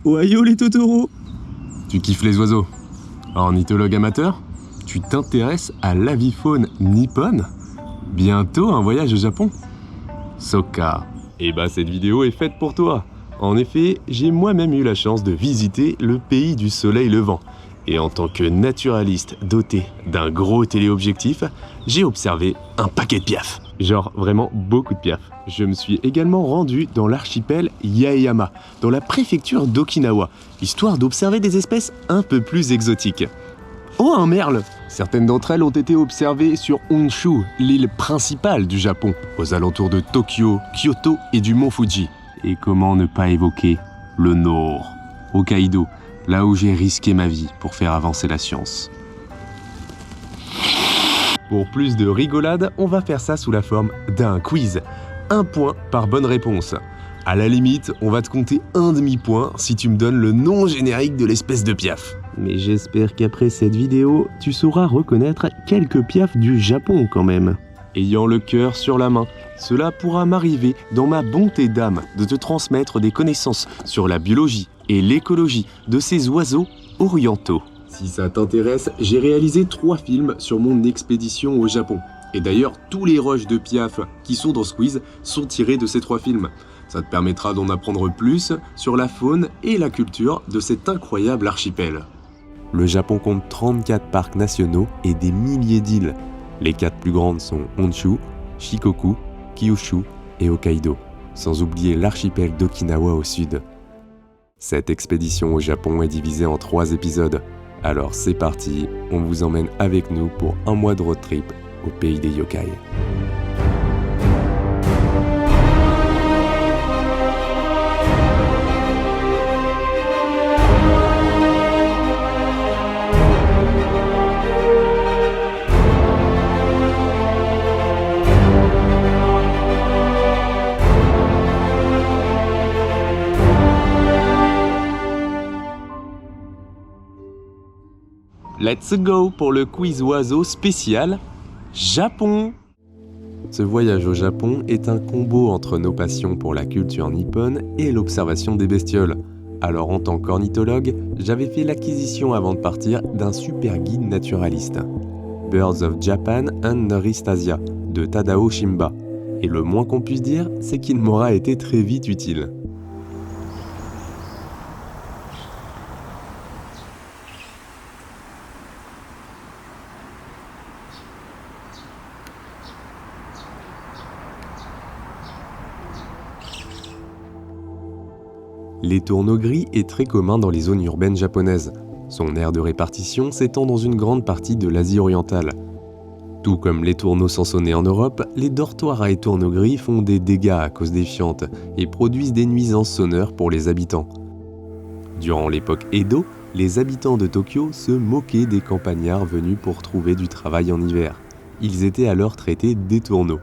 Ohio les Totoro. Tu kiffes les oiseaux? Ornithologue amateur? Tu t'intéresses à l'avifaune nippone? Bientôt un voyage au Japon? Soka. Eh bah cette vidéo est faite pour toi. En effet, j'ai moi-même eu la chance de visiter le pays du soleil levant. Et en tant que naturaliste doté d'un gros téléobjectif, j'ai observé un paquet de piafs. Genre vraiment beaucoup de piafs. Je me suis également rendu dans l'archipel Yaeyama, dans la préfecture d'Okinawa, histoire d'observer des espèces un peu plus exotiques. Oh, un merle! Certaines d'entre elles ont été observées sur Honshu, l'île principale du Japon, aux alentours de Tokyo, Kyoto et du mont Fuji. Et comment ne pas évoquer le Nord, Hokkaido, là où j'ai risqué ma vie pour faire avancer la science. Pour plus de rigolade, on va faire ça sous la forme d'un quiz. 1 point par bonne réponse. À la limite, on va te compter un demi-point si tu me donnes le nom générique de l'espèce de piaf. Mais j'espère qu'après cette vidéo, tu sauras reconnaître quelques piafs du Japon quand même. Ayant le cœur sur la main, cela pourra m'arriver dans ma bonté d'âme de te transmettre des connaissances sur la biologie et l'écologie de ces oiseaux orientaux. Si ça t'intéresse, j'ai réalisé 3 films sur mon expédition au Japon. Et d'ailleurs, tous les rushs de piaf qui sont dans ce quiz sont tirés de ces 3 films. Ça te permettra d'en apprendre plus sur la faune et la culture de cet incroyable archipel. Le Japon compte 34 parcs nationaux et des milliers d'îles. Les 4 plus grandes sont Honshu, Shikoku, Kyushu et Hokkaido, sans oublier l'archipel d'Okinawa au sud. Cette expédition au Japon est divisée en 3 épisodes. Alors c'est parti, on vous emmène avec nous pour un mois de road trip au pays des yokai. Let's go pour le quiz oiseau spécial Japon. Ce voyage au Japon est un combo entre nos passions pour la culture nippone et l'observation des bestioles. Alors en tant qu'ornithologue, j'avais fait l'acquisition avant de partir d'un super guide naturaliste, Birds of Japan and Northeast Asia de Tadao Shimba. Et le moins qu'on puisse dire, c'est qu'il m'aura été très vite utile. L'étourneau gris est très commun dans les zones urbaines japonaises. Son aire de répartition s'étend dans une grande partie de l'Asie orientale. Tout comme l'étourneau sansonnet en Europe, les dortoirs à étourneau gris font des dégâts à cause des fientes et produisent des nuisances sonores pour les habitants. Durant l'époque Edo, les habitants de Tokyo se moquaient des campagnards venus pour trouver du travail en hiver. Ils étaient alors traités d'étourneaux.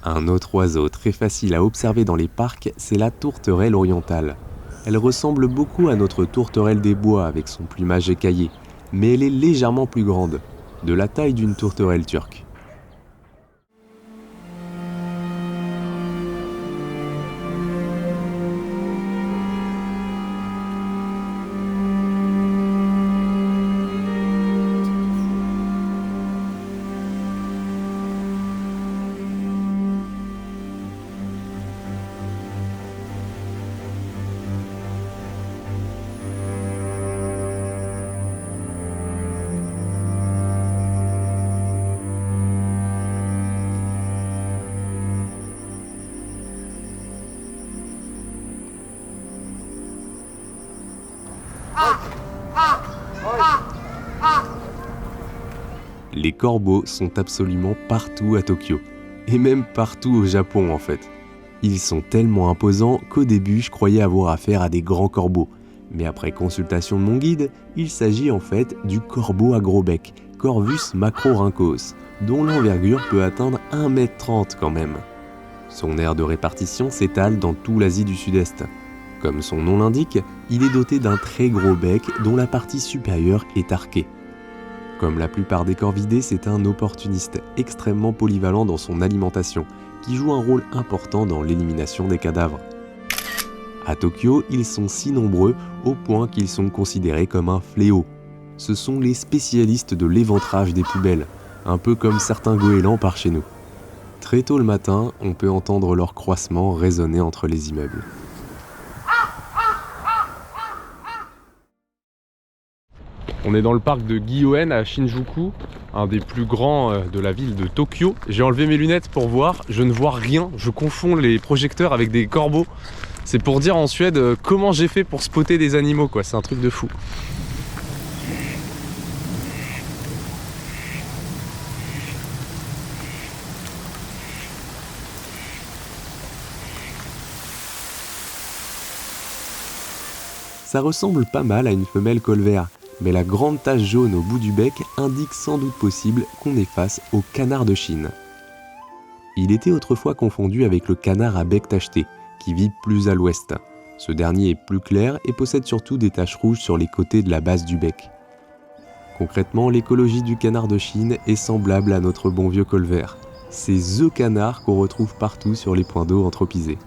Un autre oiseau très facile à observer dans les parcs, c'est la tourterelle orientale. Elle ressemble beaucoup à notre tourterelle des bois avec son plumage écaillé, mais elle est légèrement plus grande, de la taille d'une tourterelle turque. Les corbeaux sont absolument partout à Tokyo, et même partout au Japon en fait. Ils sont tellement imposants qu'au début je croyais avoir affaire à des grands corbeaux, mais après consultation de mon guide, il s'agit en fait du corbeau à gros bec, Corvus macrorhynchos, dont l'envergure peut atteindre 1,30 m quand même. Son aire de répartition s'étale dans toute l'Asie du Sud-Est. Comme son nom l'indique, il est doté d'un très gros bec dont la partie supérieure est arquée. Comme la plupart des corvidés, c'est un opportuniste extrêmement polyvalent dans son alimentation, qui joue un rôle important dans l'élimination des cadavres. À Tokyo, ils sont si nombreux au point qu'ils sont considérés comme un fléau. Ce sont les spécialistes de l'éventrage des poubelles, un peu comme certains goélands par chez nous. Très tôt le matin, on peut entendre leur croissement résonner entre les immeubles. On est dans le parc de Gyoen à Shinjuku, un des plus grands de la ville de Tokyo. J'ai enlevé mes lunettes pour voir, je ne vois rien, je confonds les projecteurs avec des corbeaux. C'est pour dire en Suède comment j'ai fait pour spotter des animaux, quoi. C'est un truc de fou. Ça ressemble pas mal à une femelle colvert, mais la grande tache jaune au bout du bec indique sans doute possible qu'on est face au canard de Chine. Il était autrefois confondu avec le canard à bec tacheté, qui vit plus à l'ouest. Ce dernier est plus clair et possède surtout des taches rouges sur les côtés de la base du bec. Concrètement, l'écologie du canard de Chine est semblable à notre bon vieux colvert. C'est THE canard qu'on retrouve partout sur les points d'eau anthropisés.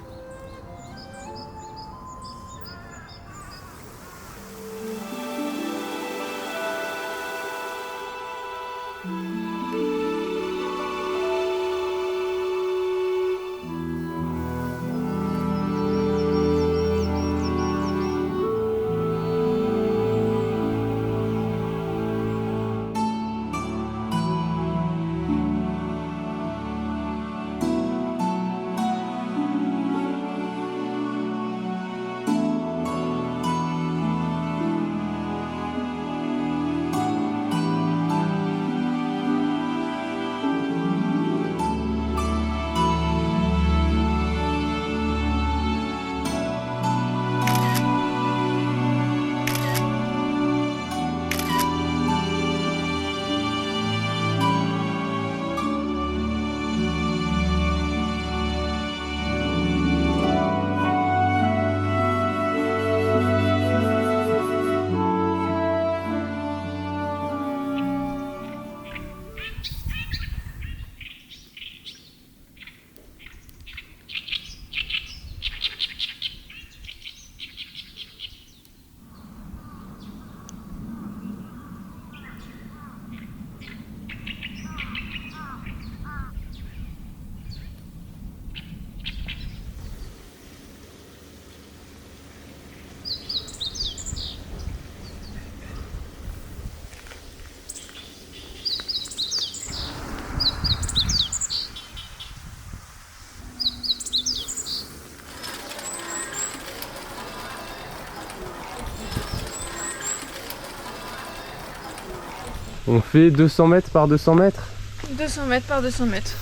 On fait 200 mètres par 200 mètres. 200 mètres par 200 mètres.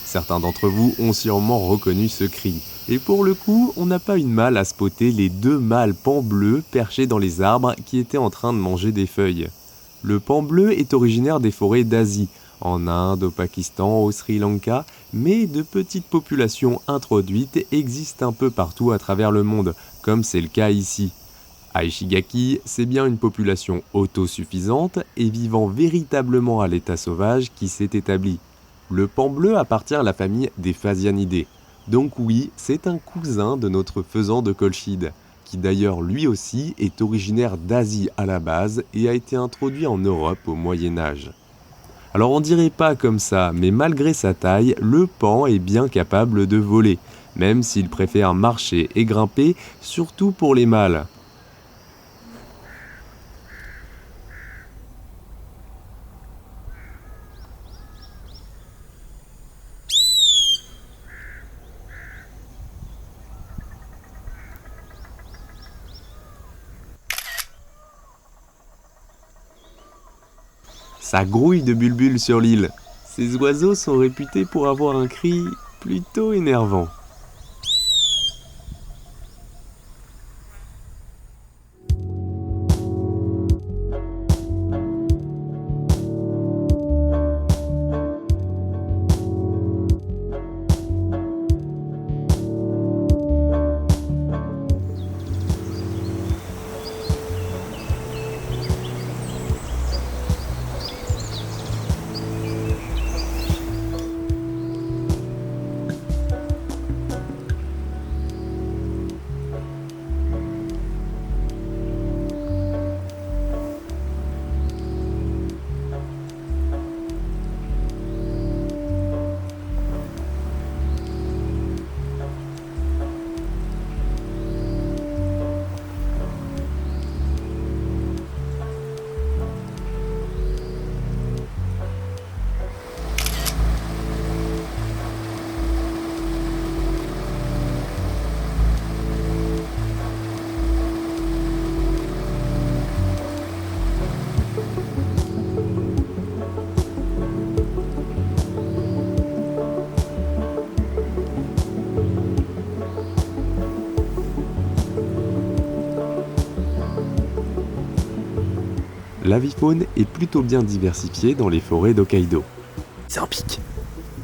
Certains d'entre vous ont sûrement reconnu ce cri. Et pour le coup, on n'a pas eu de mal à spotter les 2 mâles pans bleus perchés dans les arbres qui étaient en train de manger des feuilles. Le pan bleu est originaire des forêts d'Asie, en Inde, au Pakistan, au Sri Lanka, mais de petites populations introduites existent un peu partout à travers le monde, comme c'est le cas ici. À Ishigaki, c'est bien une population autosuffisante et vivant véritablement à l'état sauvage qui s'est établie. Le pan bleu appartient à la famille des Phasianidés. Donc oui, c'est un cousin de notre faisan de Colchide, qui d'ailleurs lui aussi est originaire d'Asie à la base et a été introduit en Europe au Moyen-Âge. Alors on dirait pas comme ça, mais malgré sa taille, le pan est bien capable de voler, même s'il préfère marcher et grimper, surtout pour les mâles. Ça grouille de bulbules sur l'île. Ces oiseaux sont réputés pour avoir un cri plutôt énervant. L'avifaune est plutôt bien diversifiée dans les forêts d'Hokkaido. C'est un pic.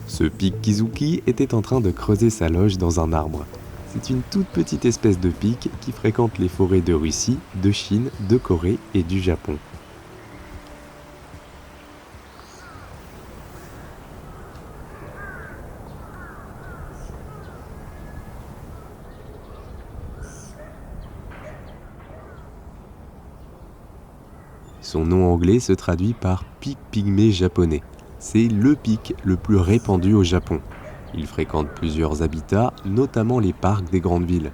Ce pic Kizuki était en train de creuser sa loge dans un arbre. C'est une toute petite espèce de pic qui fréquente les forêts de Russie, de Chine, de Corée et du Japon. Son nom anglais se traduit par pic pygmée japonais. C'est le pic le plus répandu au Japon. Il fréquente plusieurs habitats, notamment les parcs des grandes villes.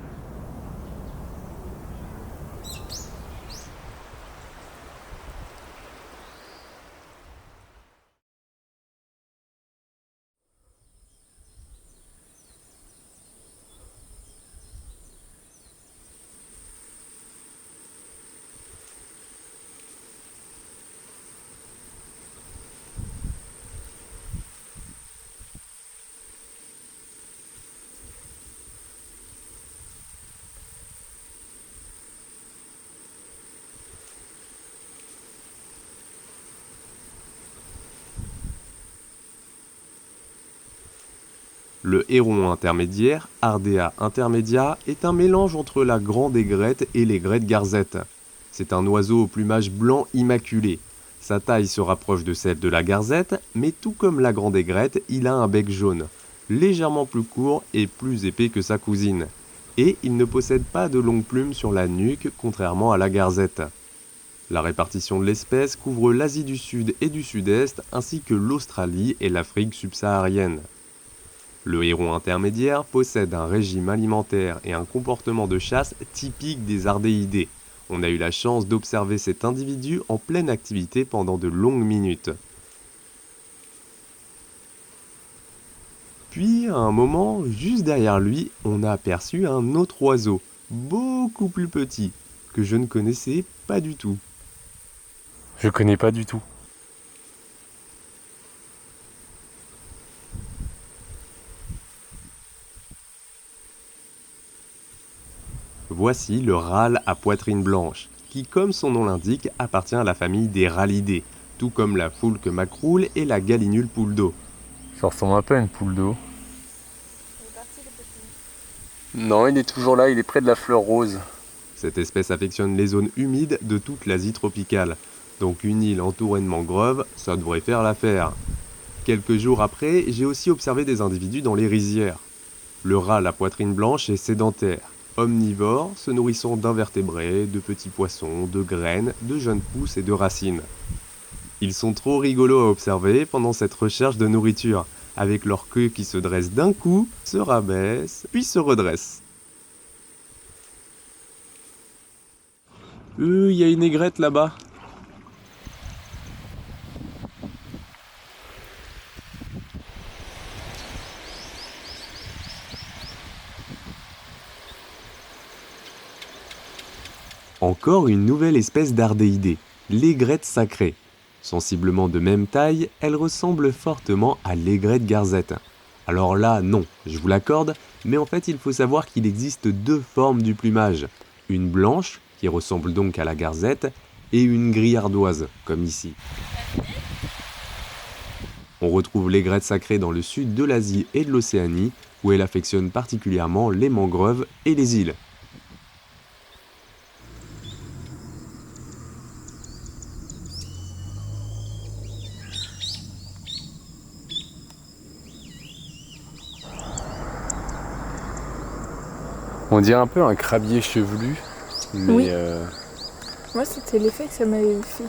Le héron intermédiaire, Ardea intermedia, est un mélange entre la grande aigrette et l'aigrette garzette. C'est un oiseau au plumage blanc immaculé. Sa taille se rapproche de celle de la garzette, mais tout comme la grande aigrette, il a un bec jaune, légèrement plus court et plus épais que sa cousine. Et il ne possède pas de longues plumes sur la nuque, contrairement à la garzette. La répartition de l'espèce couvre l'Asie du Sud et du Sud-Est, ainsi que l'Australie et l'Afrique subsaharienne. Le héron intermédiaire possède un régime alimentaire et un comportement de chasse typique des ardéidés. On a eu la chance d'observer cet individu en pleine activité pendant de longues minutes. Puis, à un moment, juste derrière lui, on a aperçu un autre oiseau, beaucoup plus petit, que je ne connaissais pas du tout. Je connais pas du tout. Voici le râle à poitrine blanche, qui, comme son nom l'indique, appartient à la famille des râlidés, tout comme la foulque macroule et la gallinule poule d'eau. Ça ressemble un peu à une poule d'eau. Non, il est toujours là, il est près de la fleur rose. Cette espèce affectionne les zones humides de toute l'Asie tropicale, donc une île entourée de mangroves, ça devrait faire l'affaire. Quelques jours après, j'ai aussi observé des individus dans les rizières. Le râle à poitrine blanche est sédentaire, omnivore, se nourrissant d'invertébrés, de petits poissons, de graines, de jeunes pousses et de racines. Ils sont trop rigolos à observer pendant cette recherche de nourriture, avec leur queue qui se dresse d'un coup, se rabaisse, puis se redresse. Il y a une aigrette là-bas. Encore une nouvelle espèce d'ardéidée, l'aigrette sacrée. Sensiblement de même taille, elle ressemble fortement à l'aigrette garzette. Alors là, non, je vous l'accorde, mais en fait il faut savoir qu'il existe deux formes du plumage. Une blanche, qui ressemble donc à la garzette, et une gris ardoise, comme ici. On retrouve l'aigrette sacrée dans le sud de l'Asie et de l'Océanie, où elle affectionne particulièrement les mangroves et les îles. On dirait un peu un crabier chevelu, mais Oui. Moi, c'était l'effet que ça m'avait fait.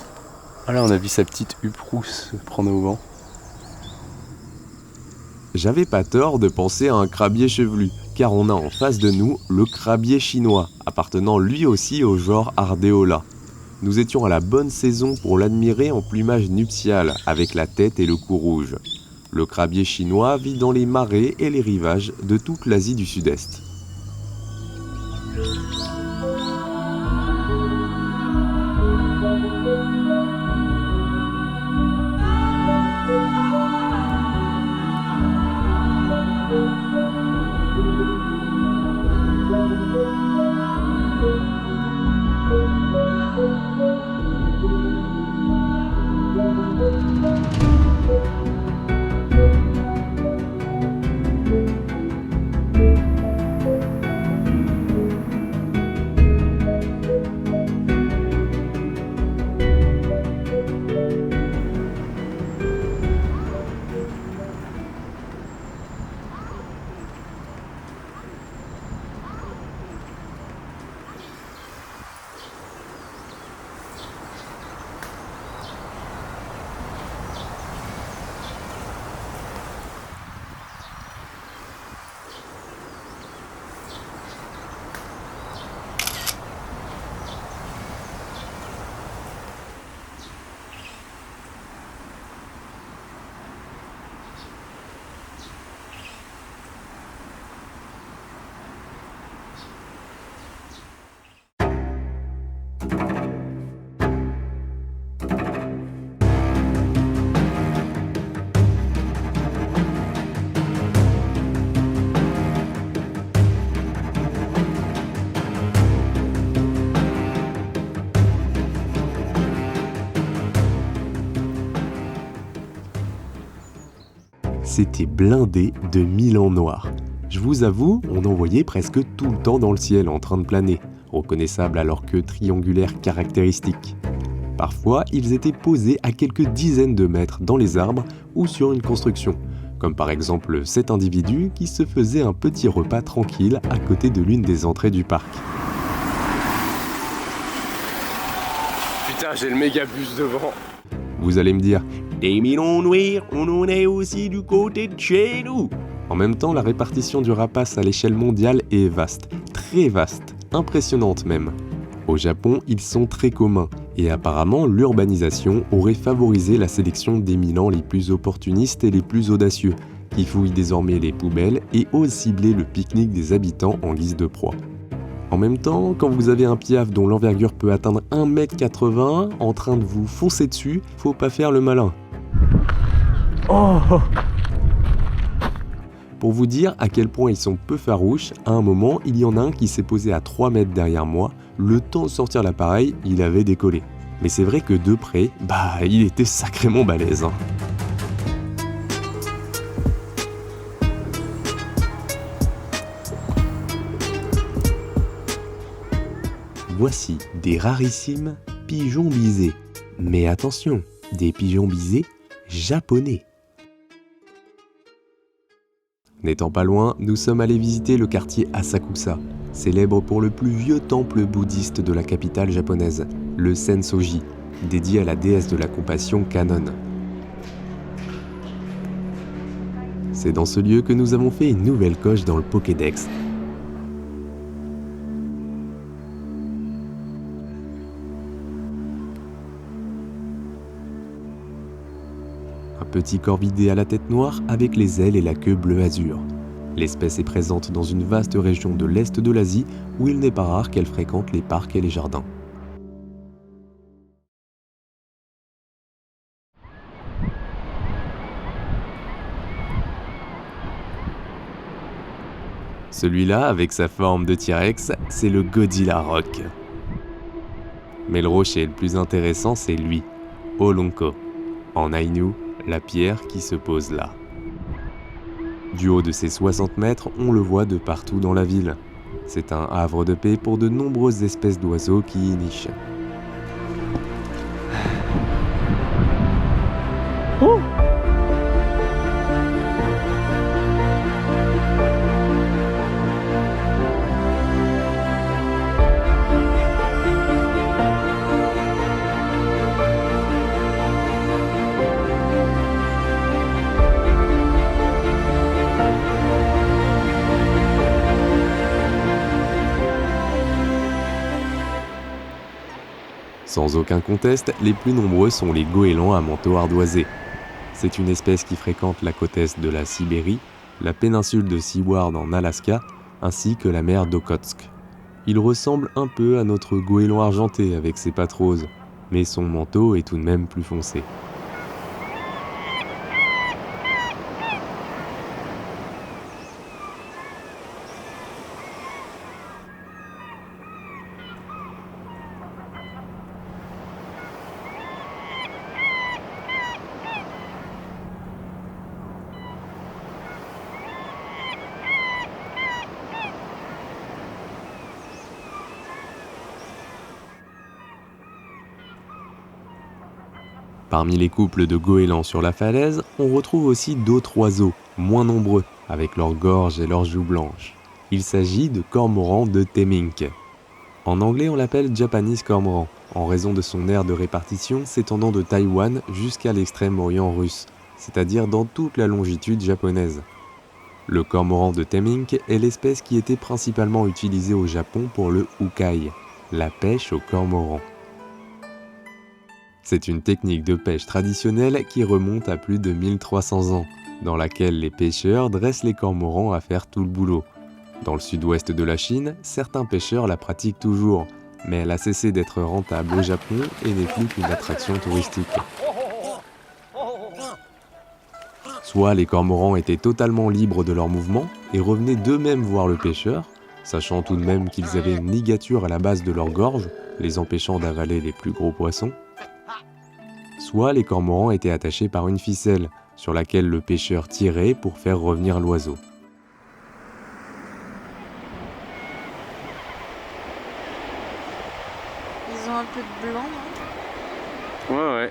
Ah là, on a vu sa petite huppe rousse prendre au vent. J'avais pas tort de penser à un crabier chevelu, car on a en face de nous le crabier chinois, appartenant lui aussi au genre Ardeola. Nous étions à la bonne saison pour l'admirer en plumage nuptial, avec la tête et le cou rouge. Le crabier chinois vit dans les marais et les rivages de toute l'Asie du Sud-Est. c'était blindé de milans noirs. Je vous avoue, on en voyait presque tout le temps dans le ciel en train de planer, reconnaissables à leur queue triangulaire caractéristique. Parfois, ils étaient posés à quelques dizaines de mètres dans les arbres ou sur une construction, comme par exemple cet individu qui se faisait un petit repas tranquille à côté de l'une des entrées du parc. Putain, j'ai le méga bus devant. Vous allez me dire, des milans noirs, on en est aussi du côté de chez nous. En même temps, la répartition du rapace à l'échelle mondiale est vaste, très vaste, impressionnante même. Au Japon, ils sont très communs, et apparemment l'urbanisation aurait favorisé la sélection des milans les plus opportunistes et les plus audacieux, qui fouillent désormais les poubelles et osent cibler le pique-nique des habitants en guise de proie. En même temps, quand vous avez un piaf dont l'envergure peut atteindre 1,80 m en train de vous foncer dessus, faut pas faire le malin. Oh! Pour vous dire à quel point ils sont peu farouches, à un moment, il y en a un qui s'est posé à 3 mètres derrière moi. Le temps de sortir l'appareil, il avait décollé. Mais c'est vrai que de près, il était sacrément balèze. Voici des rarissimes pigeons bisés. Mais attention, des pigeons bisés japonais. N'étant pas loin, nous sommes allés visiter le quartier Asakusa, célèbre pour le plus vieux temple bouddhiste de la capitale japonaise, le Sensoji, dédié à la déesse de la compassion Kannon. C'est dans ce lieu que nous avons fait une nouvelle coche dans le Pokédex. Un petit corvidé à la tête noire avec les ailes et la queue bleu azur. L'espèce est présente dans une vaste région de l'Est de l'Asie où il n'est pas rare qu'elle fréquente les parcs et les jardins. Celui-là, avec sa forme de T-Rex, c'est le Godzilla Rock. Mais le rocher le plus intéressant, c'est lui, Olonko. En Ainu, la pierre qui se pose là. Du haut de ses 60 mètres, on le voit de partout dans la ville. C'est un havre de paix pour de nombreuses espèces d'oiseaux qui y nichent. Oh! Sans aucun conteste, les plus nombreux sont les goélands à manteau ardoisé. C'est une espèce qui fréquente la côte est de la Sibérie, la péninsule de Seward en Alaska, ainsi que la mer d'Okhotsk. Il ressemble un peu à notre goéland argenté avec ses pattes roses, mais son manteau est tout de même plus foncé. Parmi les couples de goélands sur la falaise, on retrouve aussi d'autres oiseaux, moins nombreux, avec leurs gorges et leurs joues blanches. Il s'agit de cormorans de Temminck. En anglais, on l'appelle Japanese cormoran, en raison de son aire de répartition s'étendant de Taïwan jusqu'à l'extrême-orient russe, c'est-à-dire dans toute la longitude japonaise. Le cormoran de Temminck est l'espèce qui était principalement utilisée au Japon pour le ukai, la pêche au cormoran. C'est une technique de pêche traditionnelle qui remonte à plus de 1300 ans, dans laquelle les pêcheurs dressent les cormorans à faire tout le boulot. Dans le sud-ouest de la Chine, certains pêcheurs la pratiquent toujours, mais elle a cessé d'être rentable au Japon et n'est plus qu'une attraction touristique. Soit les cormorans étaient totalement libres de leurs mouvements et revenaient d'eux-mêmes voir le pêcheur, sachant tout de même qu'ils avaient une ligature à la base de leur gorge, les empêchant d'avaler les plus gros poissons. Soit les cormorans étaient attachés par une ficelle, sur laquelle le pêcheur tirait pour faire revenir l'oiseau. Ils ont un peu de blanc, non? Ouais.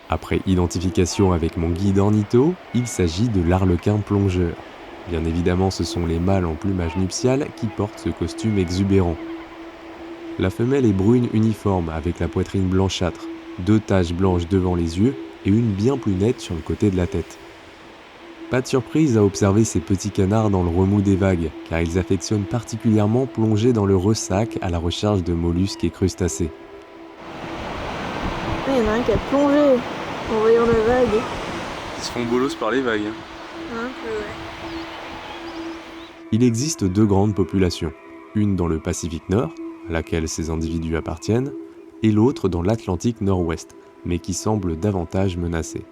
Après identification avec mon guide ornitho, il s'agit de l'arlequin plongeur. Bien évidemment, ce sont les mâles en plumage nuptial qui portent ce costume exubérant. La femelle est brune uniforme avec la poitrine blanchâtre, 2 taches blanches devant les yeux et une bien plus nette sur le côté de la tête. Pas de surprise à observer ces petits canards dans le remous des vagues, car ils affectionnent particulièrement plonger dans le ressac à la recherche de mollusques et crustacés. Il y en a un qui a plongé en voyant la vague. Ils se font bolos par les vagues. Un peu, ouais. Il existe 2 grandes populations, une dans le Pacifique Nord, à laquelle ces individus appartiennent, et l'autre dans l'Atlantique Nord-Ouest, mais qui semble davantage menacée.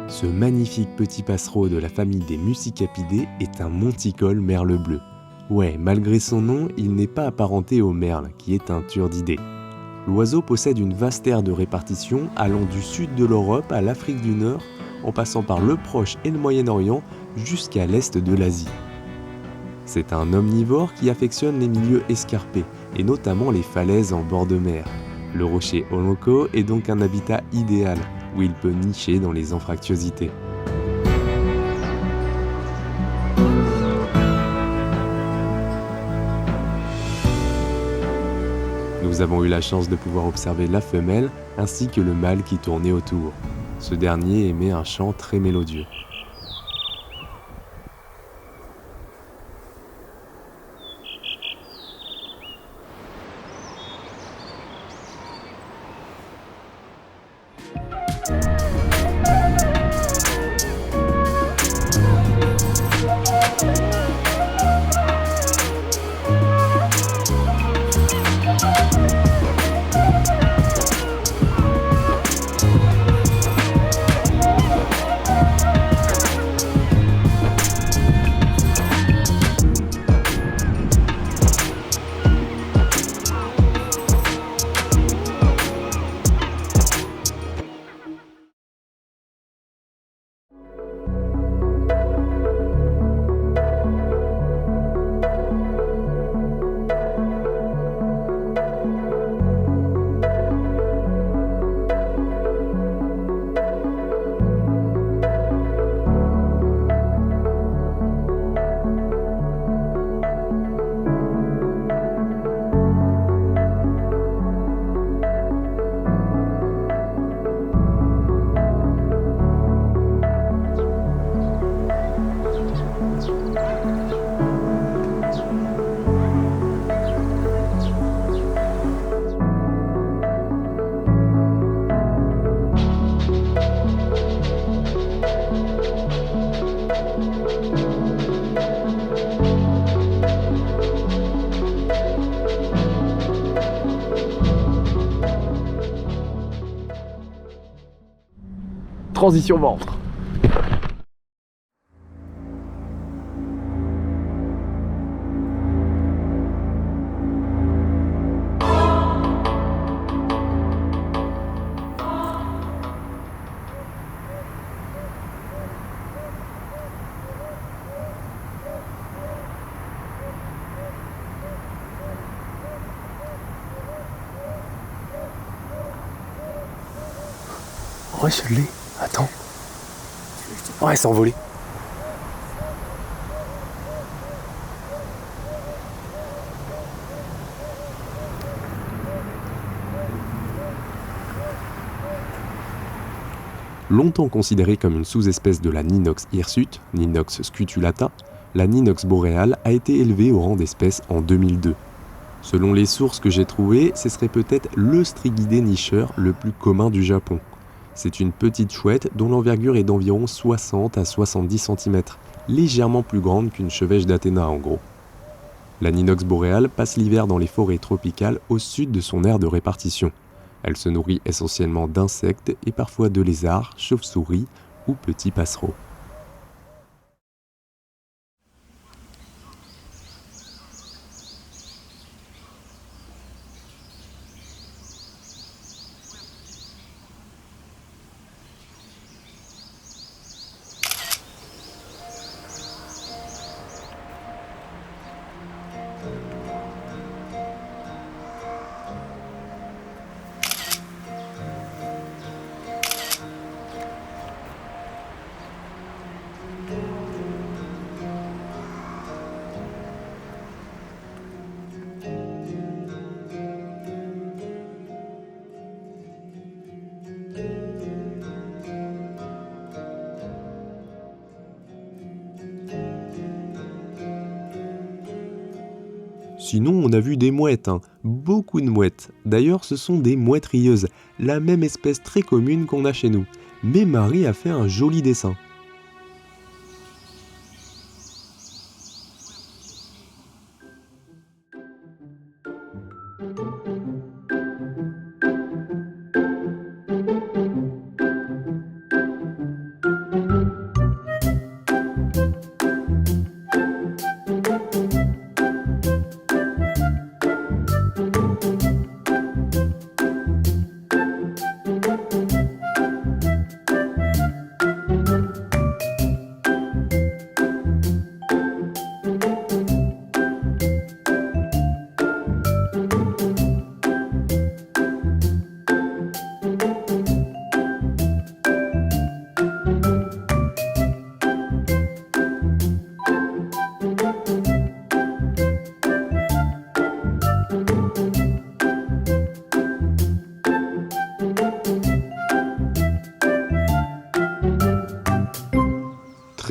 Ce magnifique petit passereau de la famille des Muscipidés est un monticole merle bleu. Ouais, malgré son nom, il n'est pas apparenté au merle, qui est un turdidé. L'oiseau possède une vaste aire de répartition allant du sud de l'Europe à l'Afrique du Nord, en passant par le Proche et le Moyen-Orient jusqu'à l'est de l'Asie. C'est un omnivore qui affectionne les milieux escarpés, et notamment les falaises en bord de mer. Le rocher Onoko est donc un habitat idéal, où il peut nicher dans les anfractuosités. Nous avons eu la chance de pouvoir observer la femelle ainsi que le mâle qui tournait autour. Ce dernier émet un chant très mélodieux. Transition ventre. Ouais, je l'ai. Attends. Ouais, c'est envolé. Longtemps considérée comme une sous-espèce de la Ninox hirsute, Ninox scutulata, La Ninox boréale a été élevée au rang d'espèce en 2002. Selon les sources que j'ai trouvées, ce serait peut-être le Strygidé nicheur le plus commun du Japon. C'est une petite chouette dont l'envergure est d'environ 60 à 70 cm, légèrement plus grande qu'une chevêche d'Athéna en gros. La Ninox boréale passe l'hiver dans les forêts tropicales au sud de son aire de répartition. Elle se nourrit essentiellement d'insectes et parfois de lézards, chauves-souris ou petits passereaux. Sinon, on a vu des mouettes, beaucoup de mouettes. D'ailleurs, ce sont des mouettes rieuses, la même espèce très commune qu'on a chez nous. Mais Marie a fait un joli dessin.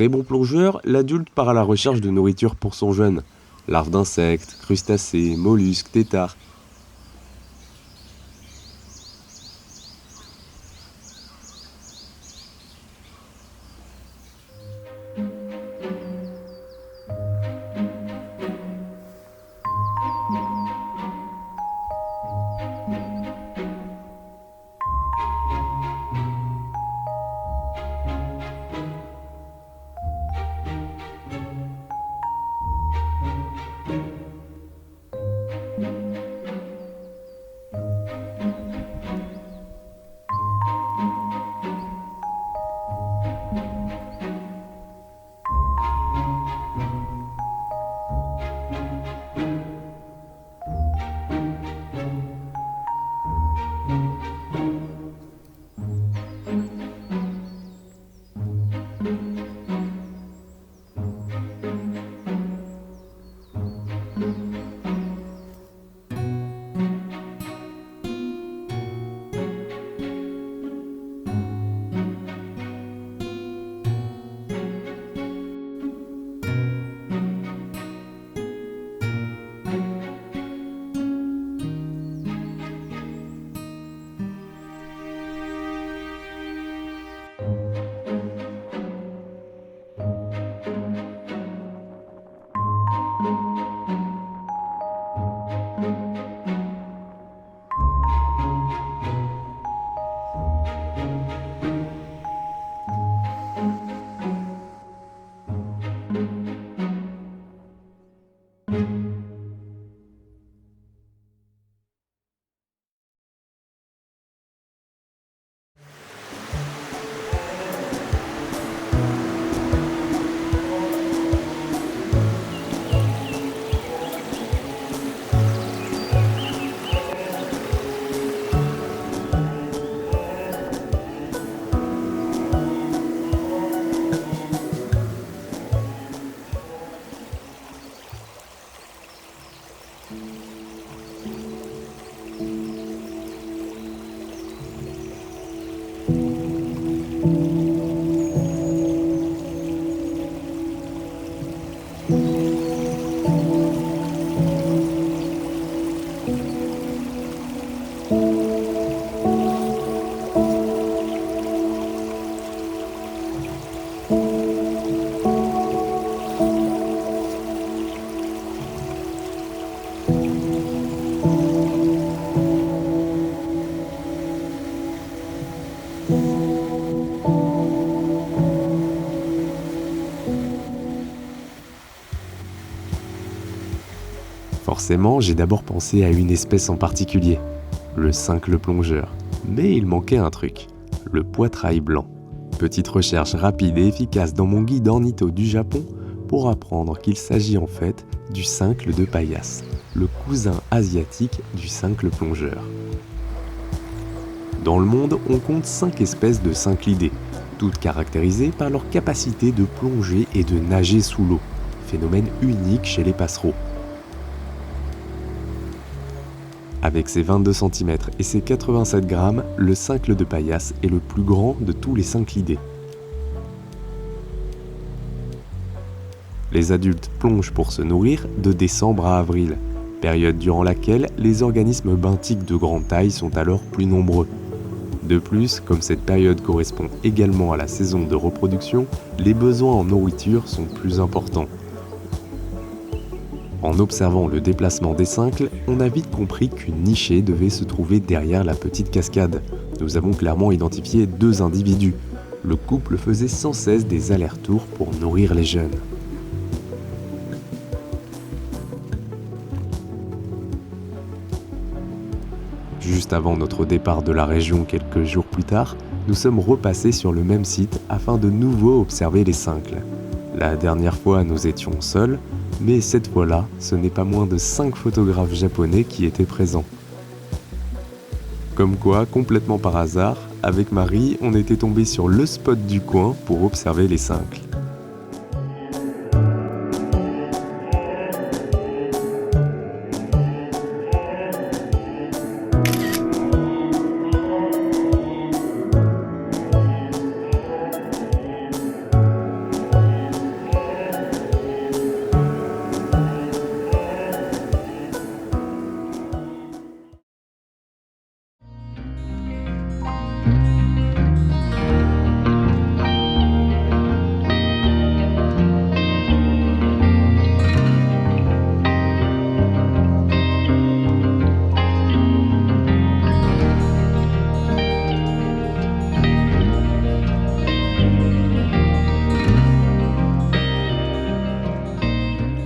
Très bon plongeur, l'adulte part à la recherche de nourriture pour son jeune. Larves d'insectes, crustacés, mollusques, têtards. Forcément, j'ai d'abord pensé à une espèce en particulier, le cincle plongeur. Mais il manquait un truc, le poitrail blanc. Petite recherche rapide et efficace dans mon guide ornitho du Japon pour apprendre qu'il s'agit en fait du cincle de paillasse, le cousin asiatique du cincle plongeur. Dans le monde, on compte 5 espèces de cinclidés, toutes caractérisées par leur capacité de plonger et de nager sous l'eau, phénomène unique chez les passereaux. Avec ses 22 cm et ses 87 grammes, le cincle de paillasse est le plus grand de tous les cinclidés. Les adultes plongent pour se nourrir de décembre à avril, période durant laquelle les organismes benthiques de grande taille sont alors plus nombreux. De plus, comme cette période correspond également à la saison de reproduction, les besoins en nourriture sont plus importants. En observant le déplacement des cincles, on a vite compris qu'une nichée devait se trouver derrière la petite cascade. Nous avons clairement identifié 2 individus. Le couple faisait sans cesse des allers-retours pour nourrir les jeunes. Juste avant notre départ de la région quelques jours plus tard, nous sommes repassés sur le même site afin de nouveau observer les cincles. La dernière fois, nous étions seuls, mais cette fois-là, ce n'est pas moins de 5 photographes japonais qui étaient présents. Comme quoi, complètement par hasard, avec Marie, on était tombé sur le spot du coin pour observer les cincles.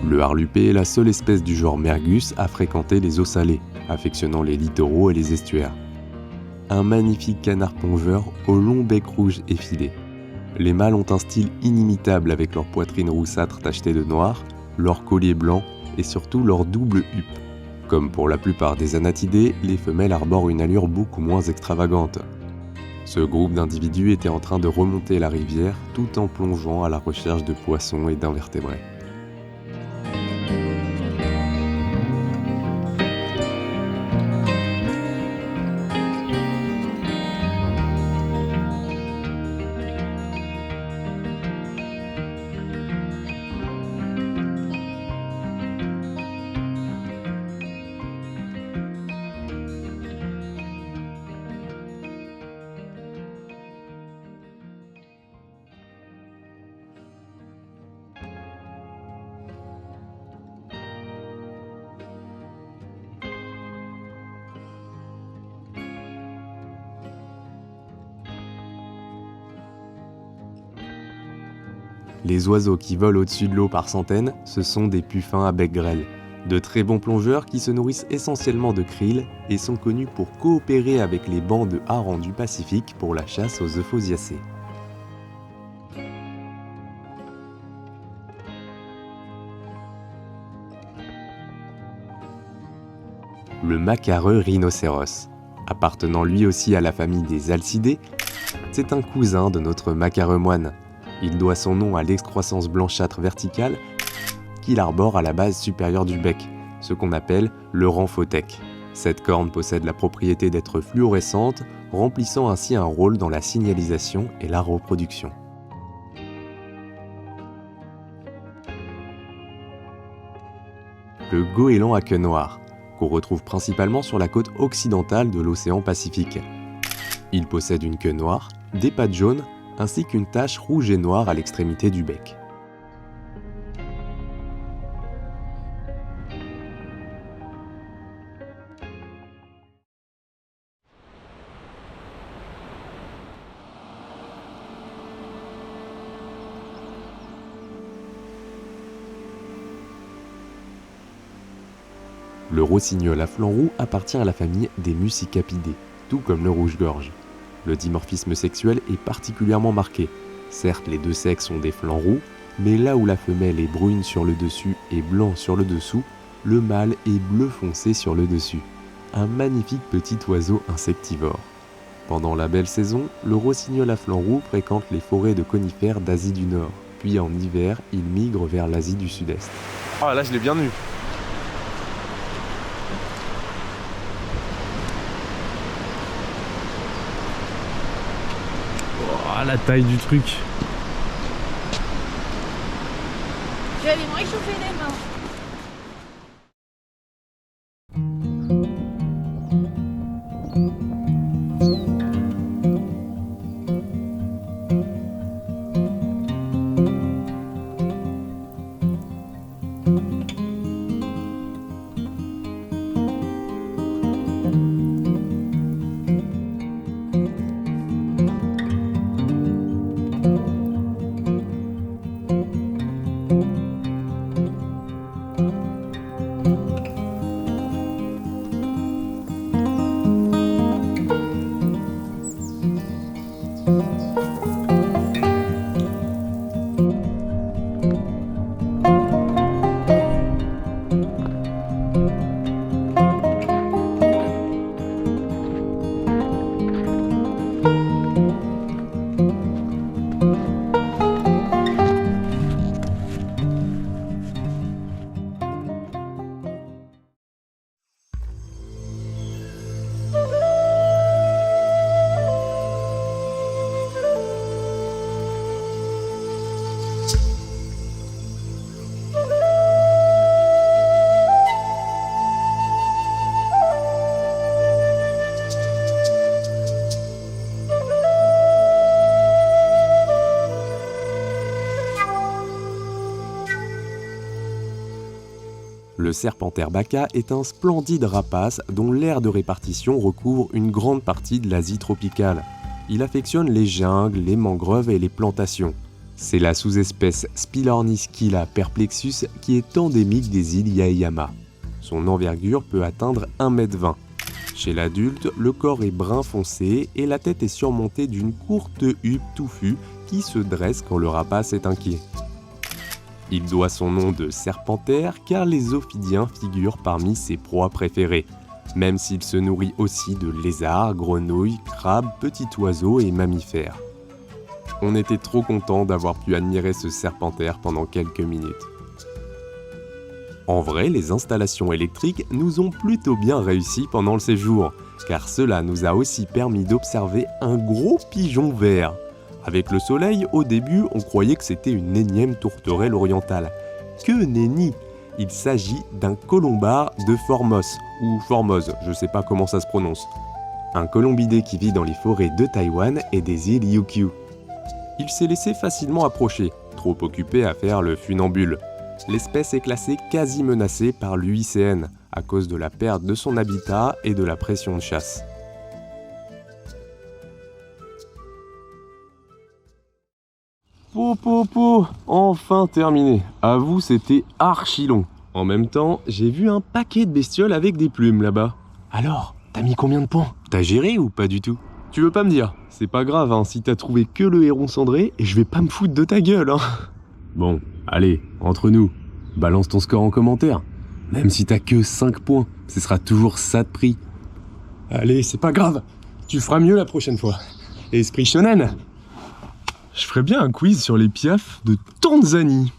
Le harlupé est la seule espèce du genre Mergus à fréquenter les eaux salées, affectionnant les littoraux et les estuaires. Un magnifique canard plongeur au long bec rouge effilé. Les mâles ont un style inimitable avec leur poitrine roussâtre tachetée de noir, leur collier blanc et surtout leur double huppe. Comme pour la plupart des anatidés, les femelles arborent une allure beaucoup moins extravagante. Ce groupe d'individus était en train de remonter la rivière tout en plongeant à la recherche de poissons et d'invertébrés. Les oiseaux qui volent au-dessus de l'eau par centaines, ce sont des puffins à bec grêle, de très bons plongeurs qui se nourrissent essentiellement de krill et sont connus pour coopérer avec les bancs de harengs du Pacifique pour la chasse aux euphausiacées. Le macareux rhinocéros, appartenant lui aussi à la famille des alcidés, c'est un cousin de notre macareux moine. Il doit son nom à l'excroissance blanchâtre verticale qu'il arbore à la base supérieure du bec, ce qu'on appelle le rang phothèque. Cette corne possède la propriété d'être fluorescente, remplissant ainsi un rôle dans la signalisation et la reproduction. Le goéland à queue noire, qu'on retrouve principalement sur la côte occidentale de l'océan Pacifique. Il possède une queue noire, des pattes jaunes, ainsi qu'une tache rouge et noire à l'extrémité du bec. Le rossignol à flanc roux appartient à la famille des Muscicapidés, tout comme le rouge-gorge. Le dimorphisme sexuel est particulièrement marqué. Certes, les deux sexes ont des flancs roux, mais là où la femelle est brune sur le dessus et blanc sur le dessous, le mâle est bleu foncé sur le dessus. Un magnifique petit oiseau insectivore. Pendant la belle saison, le rossignol à flanc roux fréquente les forêts de conifères d'Asie du Nord. Puis en hiver, il migre vers l'Asie du Sud-Est. Ah là je l'ai bien eu. Oh, la taille du truc. Je vais aller me réchauffer les mains. Le serpentaire bacca est un splendide rapace dont l'aire de répartition recouvre une grande partie de l'Asie tropicale. Il affectionne les jungles, les mangroves et les plantations. C'est la sous-espèce Spilorniscilla perplexus qui est endémique des îles Yaeyama. Son envergure peut atteindre 1,20 m. Chez l'adulte, le corps est brun foncé et la tête est surmontée d'une courte huppe touffue qui se dresse quand le rapace est inquiet. Il doit son nom de serpentaire car les ophidiens figurent parmi ses proies préférées, même s'il se nourrit aussi de lézards, grenouilles, crabes, petits oiseaux et mammifères. On était trop content d'avoir pu admirer ce serpentaire pendant quelques minutes. En vrai, les installations électriques nous ont plutôt bien réussi pendant le séjour, car cela nous a aussi permis d'observer un gros pigeon vert. Avec le soleil, au début, on croyait que c'était une énième tourterelle orientale. Que nenni! Il s'agit d'un colombard de Formos, ou Formose, je sais pas comment ça se prononce. Un colombidé qui vit dans les forêts de Taïwan et des îles Ryukyu. Il s'est laissé facilement approcher, trop occupé à faire le funambule. L'espèce est classée quasi menacée par l'UICN, à cause de la perte de son habitat et de la pression de chasse. Enfin terminé. Avoue, c'était archi long. En même temps, j'ai vu un paquet de bestioles avec des plumes là-bas. Alors, t'as mis combien de points? T'as géré ou pas du tout? Tu veux pas me dire? C'est pas grave, hein, si t'as trouvé que le héron cendré, et je vais pas me foutre de ta gueule, hein. Bon, allez, entre nous, balance ton score en commentaire. Même si t'as que 5 points, ce sera toujours ça de prix. Allez, c'est pas grave, tu feras mieux la prochaine fois. Esprit shonen! Je ferais bien un quiz sur les piafs de Tanzanie.